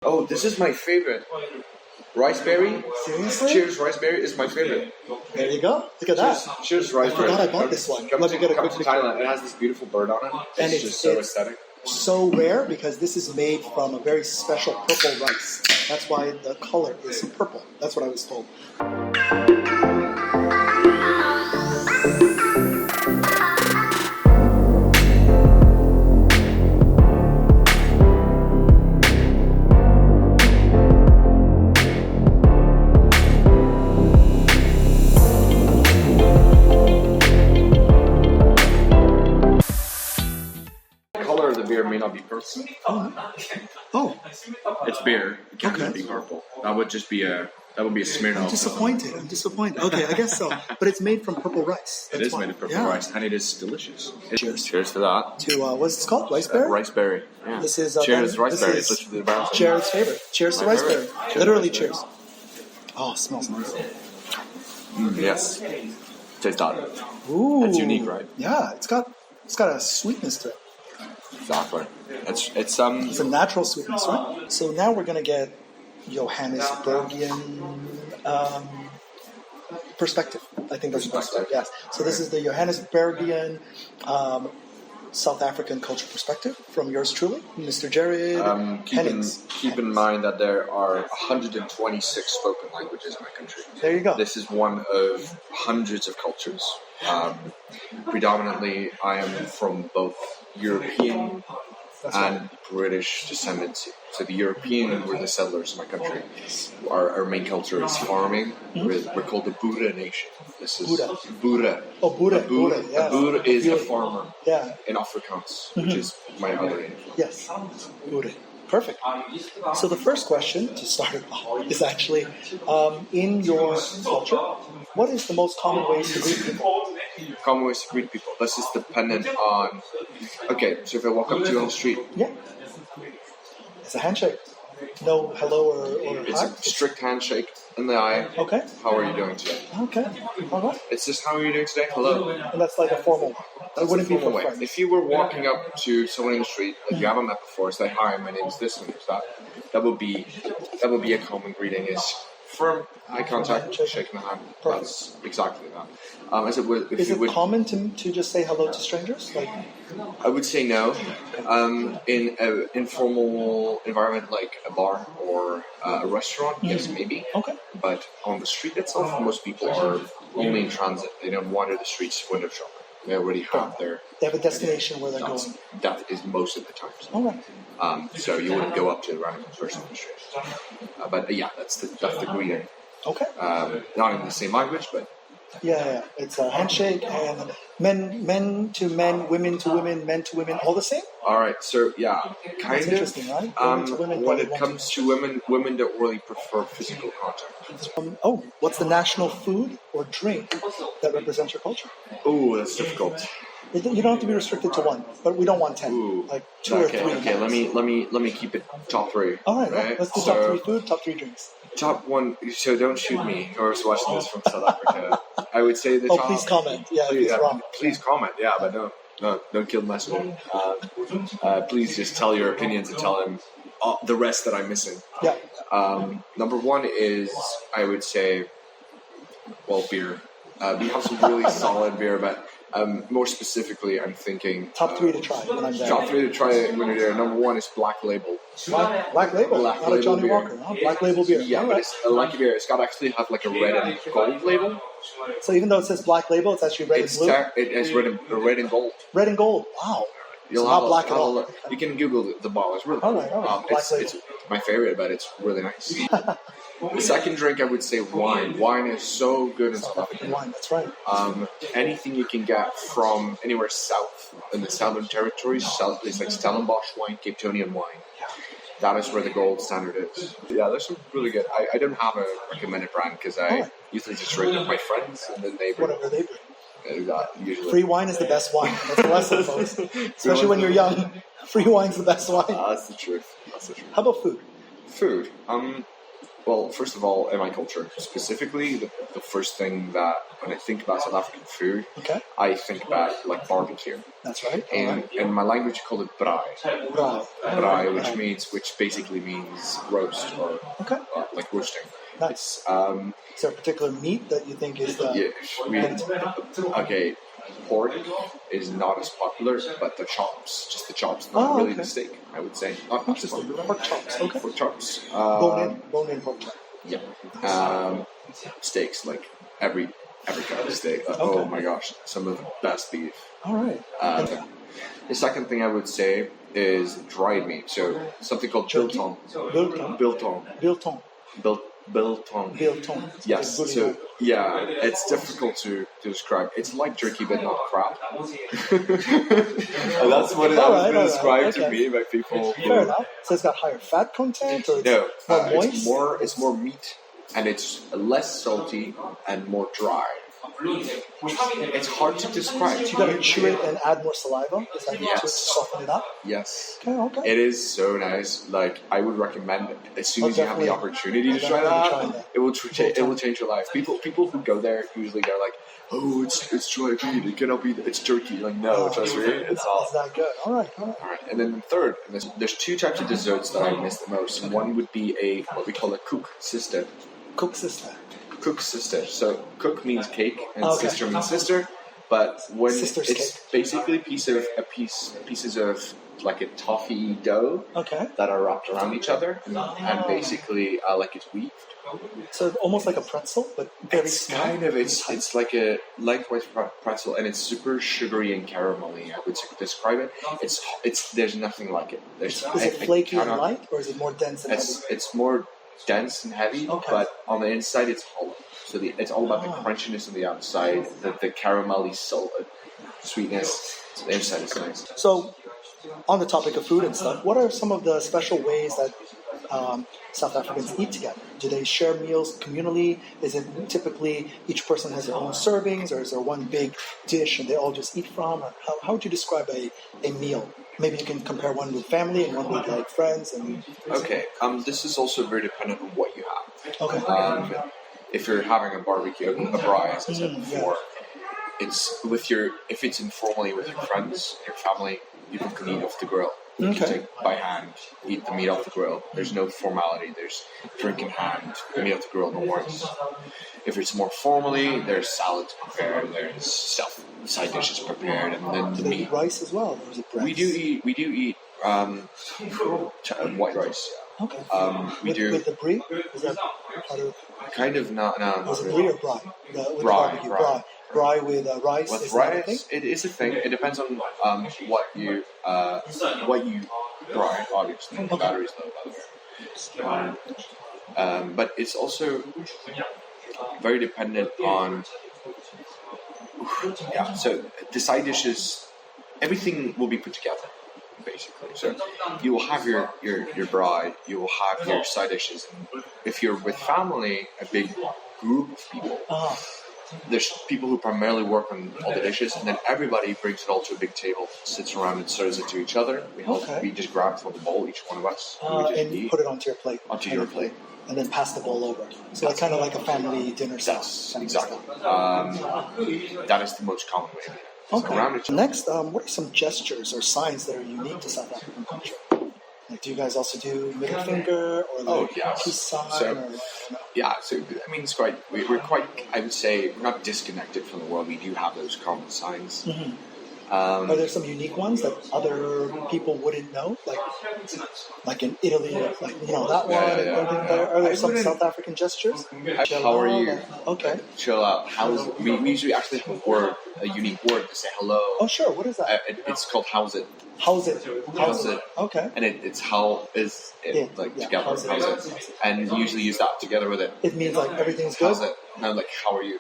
Oh, this is my favorite. Riceberry. Seriously? Cheers, Riceberry is my favorite. There you go. Look at that. Cheers, I Riceberry. forgot I bought this one. Come Let me get a to quick picture. Thailand. It has this beautiful bird on it. And It's just so it's aesthetic. so rare because this is made from a very special purple rice. That's why the color is purple. That's what I was told. Beer may not be purple. Oh, It's beer. It can't just be purple. That would be a Smirnoff. I'm disappointed. Okay, I guess so. But it's made from purple rice. It is made of purple rice, and it is delicious. Cheers. Cheers to that. To what's this called? Riceberry? Riceberry. Yeah. This is cheers, this Riceberry. is It's literally the best. Jared's favorite. Cheers to Riceberry. Cheers. Literally cheers. Oh, it smells nice. Yes. Taste that. Ooh. It's unique, right? Yeah, it's got a sweetness to it. Exactly. It's a natural sweetness, right? So now we're gonna get Johannesburgian perspective. I think that's the best word. Yes. So this is the Johannesburgian South African culture perspective from yours truly, Mr. Jared Hennings. Keep in mind that there are 126 spoken languages in my country. There you go. This is one of hundreds of cultures. Predominantly, I am from both European and British descendancy. So the European were the settlers in my country. Our main culture is farming. Mm-hmm. We're called the Boere nation. This is Boere. Oh, Boere. A Boere is a farmer in Afrikaans, which is my other name. Yes, Boere. Perfect. So the first question to start it off is actually, in your culture, what is the most common ways to greet people? Common ways to greet people. This is dependent on... Okay, so if I walk up to you on the street... Yeah. It's a handshake. No hello or it's hi? A strict handshake in the eye. Okay. How are you doing today? Okay. All right. It's just, how are you doing today? Hello. And that's like a formal one. It wouldn't be for friends. If you were walking up to someone in the street that you haven't met before, say, hi, my name is this and this, that. That would be a common greeting. Is firm eye contact, shaking the hand. That's exactly that. Is it common to just say hello to strangers? Like, I would say no. In an informal environment like a bar or a restaurant, yes, maybe. Okay. But on the street itself, most people are only in transit. They don't wander the streets window shopping. They already have They have a destination where they're going. That is most of the time. All right. So you wouldn't go up to a random person on the street. But yeah, that's the greeting. Okay. Not in the same language, but... Yeah. It's a handshake and men to men, women to women, men to women, all the same? All right, so yeah, kind That's of. Interesting, right? When it comes to women don't really prefer physical contact. What's the national food or drink that represents your culture? Oh, that's difficult. You don't have to be restricted to one, but we don't want 10. Ooh. Like 2 or 3. Okay, let me keep it top 3. All right. Let's do top 3 food, top 3 drinks. Top 1. So don't shoot me. Whoever's watching this from South Africa, I would say the top. Please comment. Yeah, please wrong. Please comment. Yeah, but don't kill the messenger. Please just tell your opinions and tell them the rest that I'm missing. Yeah. Number 1 is, I would say, beer. We have some really solid beer, but more specifically, I'm thinking... Top 3 to try when I'm there. Top 3 to try when you're there. Number 1 is Black Label. Black Label? Not a Johnny Walker, huh? Black Label beer. Yeah, but it's a lucky beer. It's got to actually have like a red and gold label. So even though it says Black Label, it's actually red and blue? It's red and gold. Red and gold. Wow. So not black at all. You can Google the bottle. It's really cool. All right. It's my favorite, but it's really nice. The second drink, I would say wine. Wine is so good in South Africa. Wine, that's right. Anything you can get from anywhere south in the Southern Territories, it's like Stellenbosch wine, Cape Townian wine. Yeah. That is where the gold standard is. Yeah, there's some really good. I don't have a recommended brand because I usually just drink with my friends and then they bring whatever they bring. Usually. Free wine is the best wine. That's the lesson, folks. Especially when you're young. Free wine's the best wine. That's the truth. How about food? Food. Well, first of all, in my culture, specifically, the first thing that when I think about South African food, Okay. I think about like barbecue. That's right. And in my language, you call it braai. Right. Braai, which basically means roast or Okay. like roasting. Nice. It's Is there a particular meat that you think is the... okay. Pork is not as popular, but the chops, not really the steak. I would say not as Interesting. popular. Pork chops. Okay. Pork chops. Bone in pork chop. Yeah. Steaks, like every kind of steak. Oh my gosh, some of the best beef. All right. The second thing I would say is dried meat. So something called biltong. Biltong. Biltong. Biltong. Yes. So yeah, it's difficult to describe. It's like jerky, but not crap. And that's what it was been described to me by people. Fair enough. So it's got higher fat content, or no, more moist? It's more meat, and it's less salty and more dry. It's hard to describe. You got to chew it and add more saliva. Is that to soften it up? Yes. Okay. It is so nice. Like I would recommend it as soon as you have the opportunity to try that. It will change your life. People who go there usually they're like, oh, it's dried meat. It cannot be. It's jerky. Like no, trust me, it's all. It's that good. All right. And then the third, and there's two types of desserts that I miss the most. One would be what we call a cook sister. Cook sister. Cook sister. So cook means cake and sister means sister. But when Sister's it's cake. basically pieces of like a toffee dough that are wrapped around each other and basically like it's weaved. So almost like a pretzel, but very small. Kind of. It's like a lengthwise pretzel, and it's super sugary and caramelly. I would describe it. It's there's nothing like it. Is it flaky and light, or is it more dense and heavy? It's more dense and heavy, but on the inside it's hollow. So it's all about the crunchiness on the outside, the caramelly sweetness. So the inside is nice. So, on the topic of food and stuff, what are some of the special ways that South Africans eat together? Do they share meals communally? Is it typically each person has their own servings, or is there one big dish and they all just eat from? Or how would you describe a meal? Maybe you can compare one with family and one with like friends. Okay. This is also very dependent on what you have. Okay. If you're having a barbecue, a braai, as I said before, if it's informally with your friends, your family, you can eat off the grill. You can take by hand, eat the meat off the grill. There's no formality. There's drink in hand, meat off the grill, no worries. If it's more formally, there's salads prepared, there's side dishes prepared, and then the meat. Rice as well. Or is it bread? We do eat white rice. Okay. With the brie? Is that part of? Kind of not. No. Is it brie or braai? Braai. Braai with rice. With rice, it is a thing. It depends on what you braai. Obviously, the battery's low, by the way. But it's also very dependent on. Yeah. So the side dishes, everything will be put together. Basically, so you will have your braai, you will have your side dishes. And if you're with family, a big group of people, there's people who primarily work on all the dishes, and then everybody brings it all to a big table, sits around and serves it to each other. We just grab from the bowl, each one of us, and you put it onto your plate. Onto your plate. And then pass the bowl over. So like kind of like a family dinner set. Yes, exactly. That is the most common way. Okay. Next, what are some gestures or signs that are unique to South African culture? Like, do you guys also do middle finger or like peace sign? So I mean, it's quite. We're quite. I would say we're not disconnected from the world. We do have those common signs. Mm-hmm. Are there some unique ones that other people wouldn't know? Like in Italy, like that one. Are there some South African gestures? How are you? Okay. Chill out. We usually actually have a unique word to say hello. Oh sure. What is that? It's called how's it. How's it? Okay. And it's how is it together? How's it? And you usually use that together with it. It means like everything's good. How's it? No, like how are you?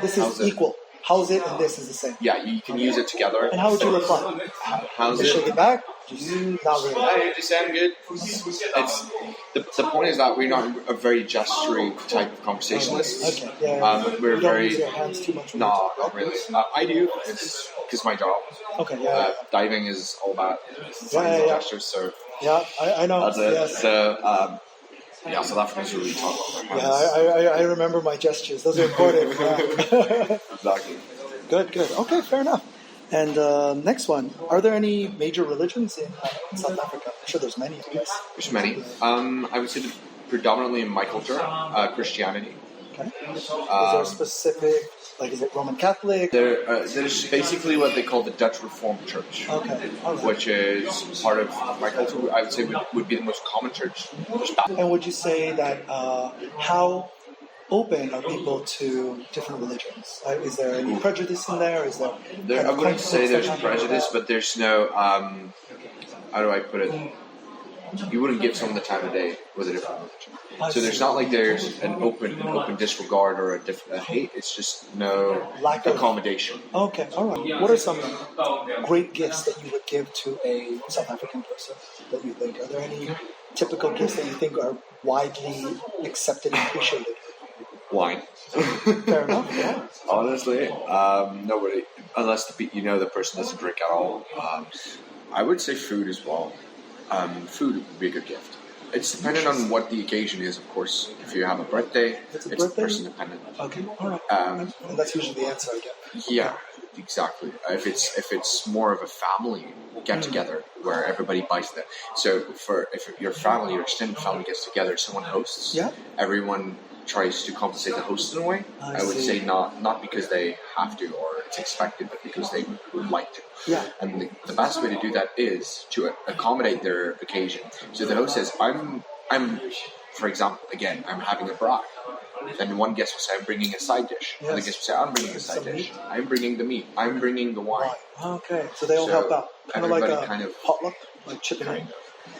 This is equal. How's it and this is the same. Yeah, you can use it together. And how would you reply? How's it? Shake it back? Not really. Hey, just say I'm good. It's the point is that we're not a very gesturing type of conversationalists. Okay. We're very. Use your hands too much. No, not really. I do. It's because my job. Okay. Diving is all about signs and gestures. So I know. that's it. Yes. So Yeah, South Africa's really tough. Yeah, I remember my gestures. Those are important. Yeah. Exactly. Good. Okay, fair enough. And next one, are there any major religions in South Africa? I'm sure there's many, I guess. There's many. I would say that predominantly in my culture, Christianity. Okay. Is there a specific, like, is it Roman Catholic? There's basically what they call the Dutch Reformed Church, Okay. All right. which is part of my culture. I would say would be the most common church. And would you say that how open are people to different religions? Is there any prejudice in there? Is there? I wouldn't say there's prejudice, but there's no. How do I put it? You wouldn't give someone the time of day with a different religion. So there's not like there's an open disregard or a hate. It's just no lack of accommodation. Okay, all right. What are some great gifts that you would give to a South African person that you think? Are there any typical gifts that you think are widely accepted and appreciated? Wine. Fair enough. Yeah. Honestly, nobody, unless the person doesn't drink at all. I would say food as well. Food would be a good gift. It's dependent on what the occasion is, of course. If you have a birthday, it's person dependent. Okay, all right. And that's usually the answer I get. Yeah, exactly. If it's more of a family get together where everybody buys that. So if your family, your extended family gets together, someone hosts. Yeah. Everyone tries to compensate the host in a way. I would say not because they have to or it's expected, but because they would like to. Yeah. And the best way to do that is to accommodate their occasion. So the host says, I'm for example, again, I'm having a braai. Then one guest will say, I'm bringing a side dish. Yes. Another guest will say, I'm bringing a side dish. Meat. I'm bringing the meat. I'm bringing the wine. Okay, so they all help out. Kind of like a potluck, like chipping in.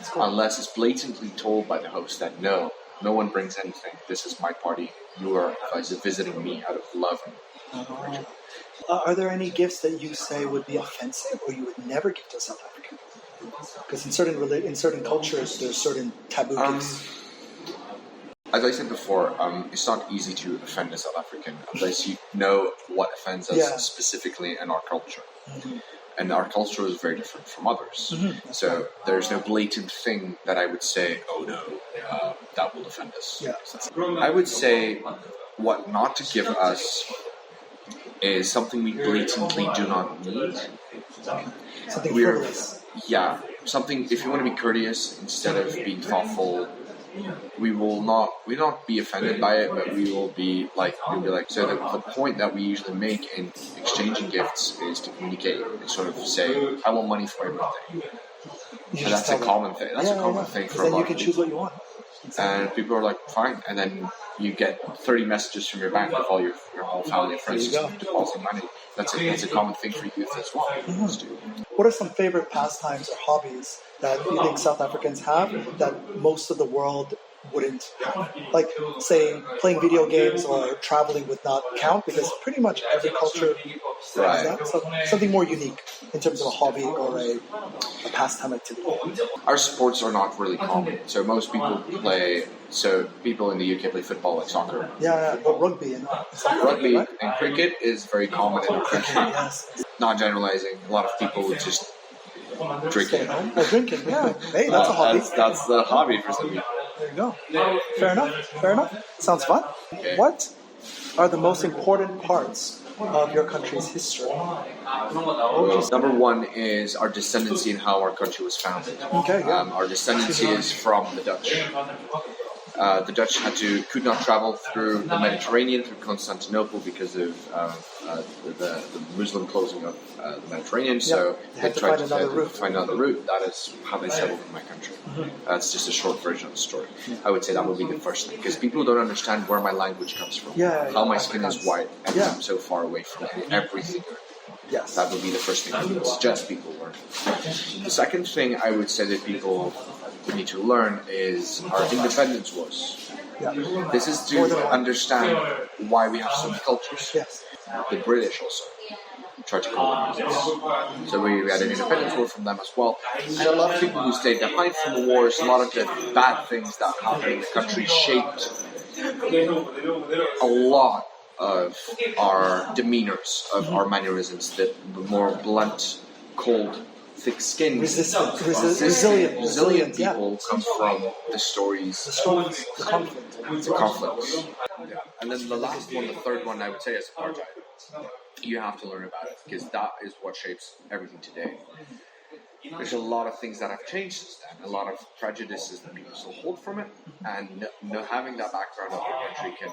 Cool. Unless it's blatantly told by the host that no one brings anything. This is my party. You are visiting me out of love. Are there any gifts that you say would be offensive or you would never give to a South African? Because in certain cultures, there's certain taboo gifts. As I said before, it's not easy to offend a South African unless you know what offends us specifically in our culture. Mm-hmm. And our culture is very different from others. Mm-hmm. So there's no blatant thing that I would say, oh no, that will offend us. Yeah. I would say what not to give us is something we blatantly do not need. Something courteous. Yeah. Something, if you want to be courteous instead of being thoughtful, we will not be offended by it, but we'll be like. So the point that we usually make in exchanging gifts is to communicate and sort of say, I want money for my birthday. And that's a common thing. That's a common thing for a lot of people. Then you can choose what you want. Exactly. And people are like, fine. And then you get 30 messages from your bank with all your whole family and friends depositing money. That's a common thing for youth as well. Mm-hmm. What are some favorite pastimes or hobbies that you think South Africans have that most of the world wouldn't have? Like, say, playing video games or traveling would not count because pretty much every culture has that. So something more unique in terms of a hobby or a pastime activity. Our sports are not really common. So most people play... So people in the UK play football, like soccer. Yeah, but rugby and rugby and cricket is very common in our country. Yes. Not generalizing, a lot of people would just drinking. Drinking, yeah. Hey, that's a hobby. That's the hobby for some people. There you go. Fair enough. Sounds fun. Okay. What are the most important parts of your country's history? Number one is our descendancy and how our country was founded. Okay, yeah. Our descendancy is from the Dutch. The Dutch could not travel through the Mediterranean, through Constantinople, because of the Muslim closing of the Mediterranean. Yep. So they tried to find another route. That is how they settled in my country. Mm-hmm. That's just a short version of the story. Yeah. I would say that would be the first thing, because people don't understand where my language comes from, how my skin is white, and I'm so far away from everything. Yes. That would be the first thing I would suggest people learn. The second thing I would say that people we need to learn is our independence wars. Yeah. This is to understand why we have so many cultures. Yes. The British also tried to colonize us. So we had an independence war from them as well. And a lot of people who stayed behind from the wars, a lot of the bad things that happened in the country shaped a lot of our demeanors, of our mannerisms, the more blunt, cold thick-skinned, resilient people come from the stories, the conflict. the conflicts. Yeah. And then the last one, the third one, I would say is apartheid. You have to learn about it because that is what shapes everything today. There's a lot of things that have changed since then, a lot of prejudices that people still hold from it, and having that background of your country can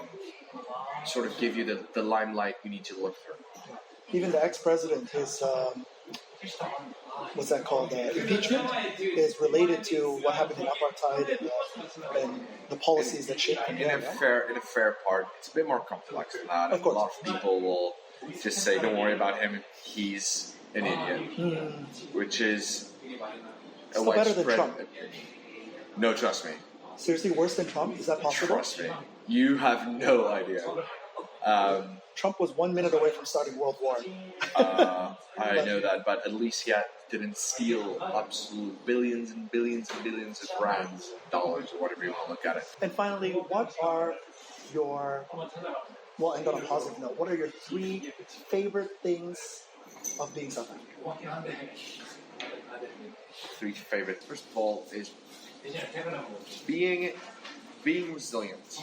sort of give you the limelight you need to look through. Even the ex-president, his what's that called? Impeachment is related to what happened in apartheid and the policies that shaped him. In a fair part, it's a bit more complex than that. Of course. A lot of people will just say, "Don't worry about him. He's an idiot," which is still better than Trump. No, trust me. Seriously, worse than Trump? Is that possible? Trust me. You have no idea. Trump was 1 minute away from starting World War. I know that, but at least he didn't steal absolute billions and billions and billions of rands, dollars, or whatever you want to look at it. And finally, what are your, well, and on a positive note, what are your 3 favorite things of being South African? 3 favorite. First of all, is being resilient.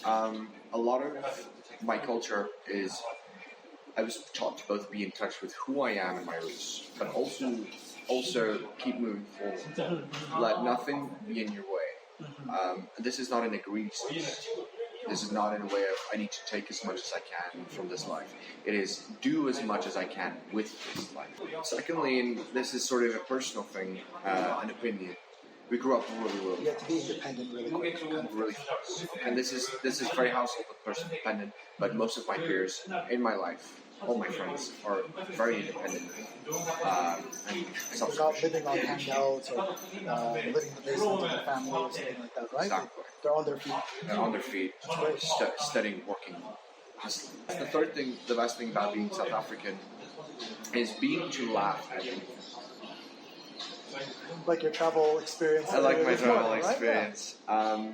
A lot of my culture is, I was taught to both be in touch with who I am and my roots, but also keep moving forward. Let nothing be in your way. This is not in a greedy sense. This is not in a way of I need to take as much as I can from this life. It is do as much as I can with this life. Secondly, and this is sort of a personal thing, an opinion. We grew up really. You have to be independent really quick. Really fast. And this is very household person dependent, but most of my peers in my life, all my friends, are very independent. And they're not living on handouts or living in the basement of their family or something like that, right? Exactly. They're on their feet. They're on their feet, studying, working, hustling. The third thing, the best thing about being South African is being to laugh at anything. Like your travel experience. I like my travel experience. Right?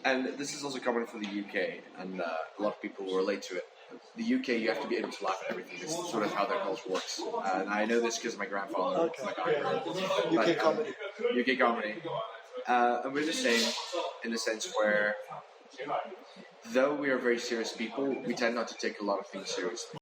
And this is also common for the UK, and a lot of people will relate to it. The UK, you have to be able to laugh at everything. This is sort of how their culture works. And I know this because my grandfather. UK comedy. UK comedy. And we're the same in the sense where, though we are very serious people, we tend not to take a lot of things seriously.